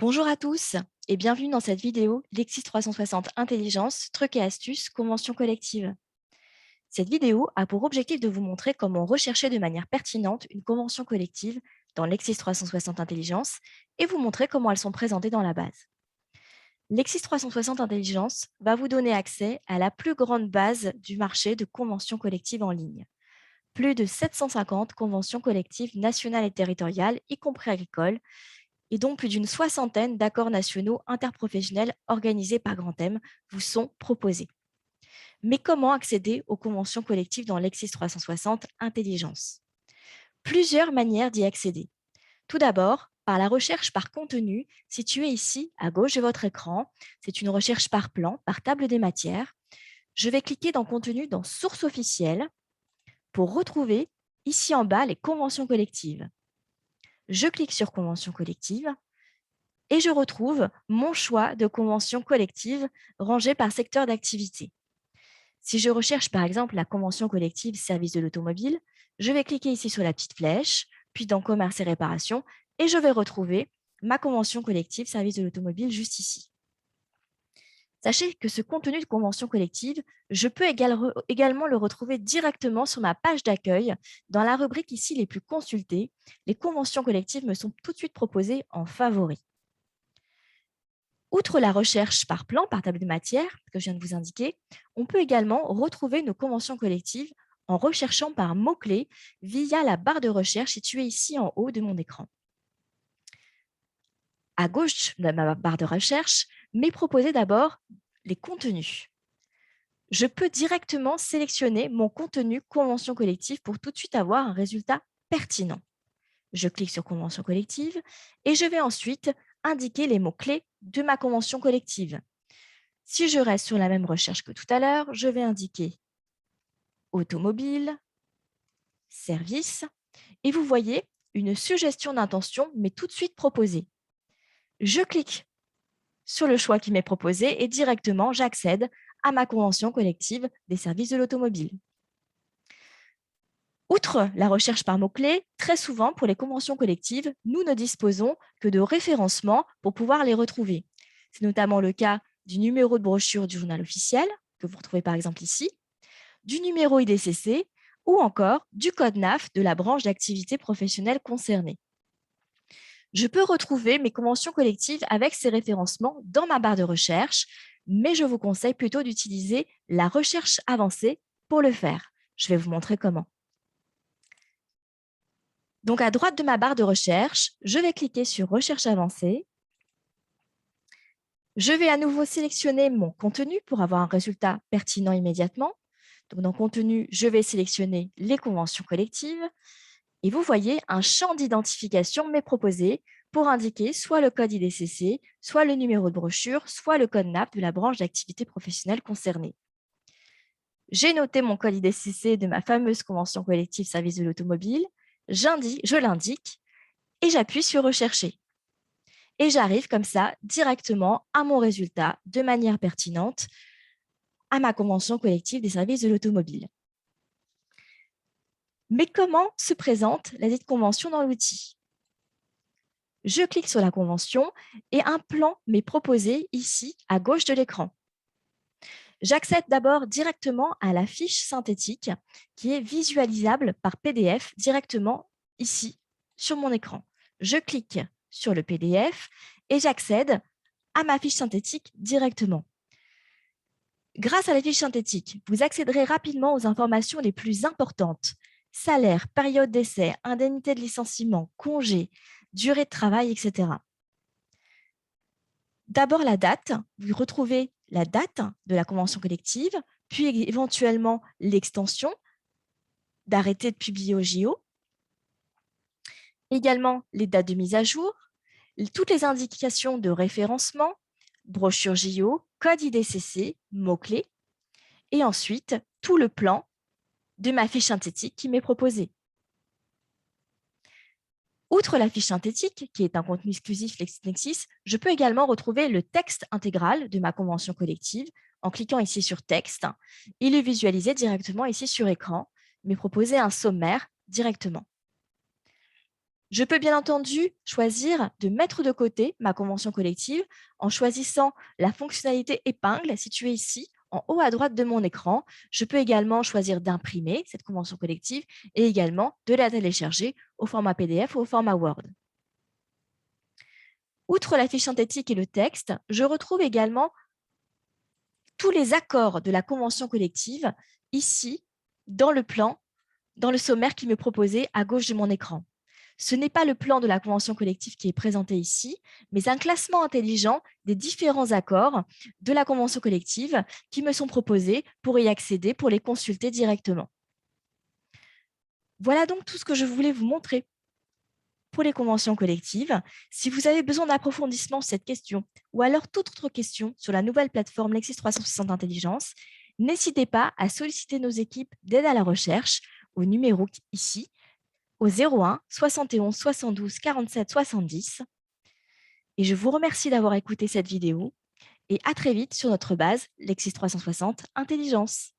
Bonjour à tous et bienvenue dans cette vidéo Lexis 360 Intelligence, trucs et astuces, convention collective. Cette vidéo a pour objectif de vous montrer comment rechercher de manière pertinente une convention collective dans Lexis 360 Intelligence et vous montrer comment elles sont présentées dans la base. Lexis 360 Intelligence va vous donner accès à la plus grande base du marché de conventions collectives en ligne. Plus de 750 conventions collectives nationales et territoriales, y compris agricoles, et donc plus d'une soixantaine d'accords nationaux interprofessionnels organisés par Grand M vous sont proposés. Mais comment accéder aux conventions collectives dans Lexis 360 Intelligence? Plusieurs manières d'y accéder. Tout d'abord, par la recherche par contenu située ici à gauche de votre écran. C'est une recherche par plan, par table des matières. Je vais cliquer dans Contenu dans Source officielle pour retrouver ici en bas les conventions collectives. Je clique sur Conventions collectives et je retrouve mon choix de convention collective rangé par secteur d'activité. Si je recherche par exemple la convention collective service de l'automobile, je vais cliquer ici sur la petite flèche, puis dans commerce et réparation, et je vais retrouver ma convention collective service de l'automobile juste ici. Sachez que ce contenu de convention collective, je peux également le retrouver directement sur ma page d'accueil. Dans la rubrique ici les plus consultées, les conventions collectives me sont tout de suite proposées en favoris. Outre la recherche par plan, par table de matière, que je viens de vous indiquer, on peut également retrouver nos conventions collectives en recherchant par mots-clés via la barre de recherche située ici en haut de mon écran. À gauche de ma barre de recherche, m'est proposé d'abord les contenus. Je peux directement sélectionner mon contenu convention collective pour tout de suite avoir un résultat pertinent. Je clique sur convention collective et je vais ensuite indiquer les mots-clés de ma convention collective. Si je reste sur la même recherche que tout à l'heure, je vais indiquer automobile, service, et vous voyez, une suggestion d'intention m'est tout de suite proposée. Je clique sur le choix qui m'est proposé et directement, j'accède à ma convention collective des services de l'automobile. Outre la recherche par mots-clés, très souvent, pour les conventions collectives, nous ne disposons que de référencements pour pouvoir les retrouver. C'est notamment le cas du numéro de brochure du journal officiel, que vous retrouvez par exemple ici, du numéro IDCC ou encore du code NAF de la branche d'activité professionnelle concernée. Je peux retrouver mes conventions collectives avec ces référencements dans ma barre de recherche, mais je vous conseille plutôt d'utiliser la recherche avancée pour le faire. Je vais vous montrer comment. Donc, à droite de ma barre de recherche, je vais cliquer sur Recherche avancée. Je vais à nouveau sélectionner mon contenu pour avoir un résultat pertinent immédiatement. Donc, dans Contenu, je vais sélectionner les conventions collectives. Et vous voyez, un champ d'identification m'est proposé pour indiquer soit le code IDCC, soit le numéro de brochure, soit le code NAP de la branche d'activité professionnelle concernée. J'ai noté mon code IDCC de ma fameuse convention collective service de l'automobile. Je l'indique et j'appuie sur Rechercher. Et j'arrive comme ça directement à mon résultat de manière pertinente à ma convention collective des services de l'automobile. Mais comment se présente la dite convention dans l'outil? Je clique sur la convention et un plan m'est proposé ici à gauche de l'écran. J'accède d'abord directement à la fiche synthétique qui est visualisable par PDF directement ici sur mon écran. Je clique sur le PDF et j'accède à ma fiche synthétique directement. Grâce à la fiche synthétique, vous accéderez rapidement aux informations les plus importantes: salaire, période d'essai, indemnité de licenciement, congé, durée de travail, etc. D'abord la date, vous retrouvez la date de la convention collective, puis éventuellement l'extension d'arrêté de publier au JO, également les dates de mise à jour, toutes les indications de référencement, brochure JO, code IDCC, mots-clés, et ensuite tout le plan de ma fiche synthétique qui m'est proposée. Outre la fiche synthétique, qui est un contenu exclusif LexisNexis, je peux également retrouver le texte intégral de ma convention collective en cliquant ici sur Texte et le visualiser directement ici sur écran, mais proposer un sommaire directement. Je peux bien entendu choisir de mettre de côté ma convention collective en choisissant la fonctionnalité épingle située ici en haut à droite de mon écran. Je peux également choisir d'imprimer cette convention collective et également de la télécharger au format PDF ou au format Word. Outre la fiche synthétique et le texte, je retrouve également tous les accords de la convention collective ici dans le plan, dans le sommaire qui m'est proposé à gauche de mon écran. Ce n'est pas le plan de la convention collective qui est présenté ici, mais un classement intelligent des différents accords de la convention collective qui me sont proposés pour y accéder, pour les consulter directement. Voilà donc tout ce que je voulais vous montrer pour les conventions collectives. Si vous avez besoin d'approfondissement sur cette question ou alors toute autre question sur la nouvelle plateforme Lexis 360 Intelligence, n'hésitez pas à solliciter nos équipes d'aide à la recherche au numéro ici, au 01 71 72 47 70. Et je vous remercie d'avoir écouté cette vidéo et à très vite sur notre base Lexis 360 Intelligence.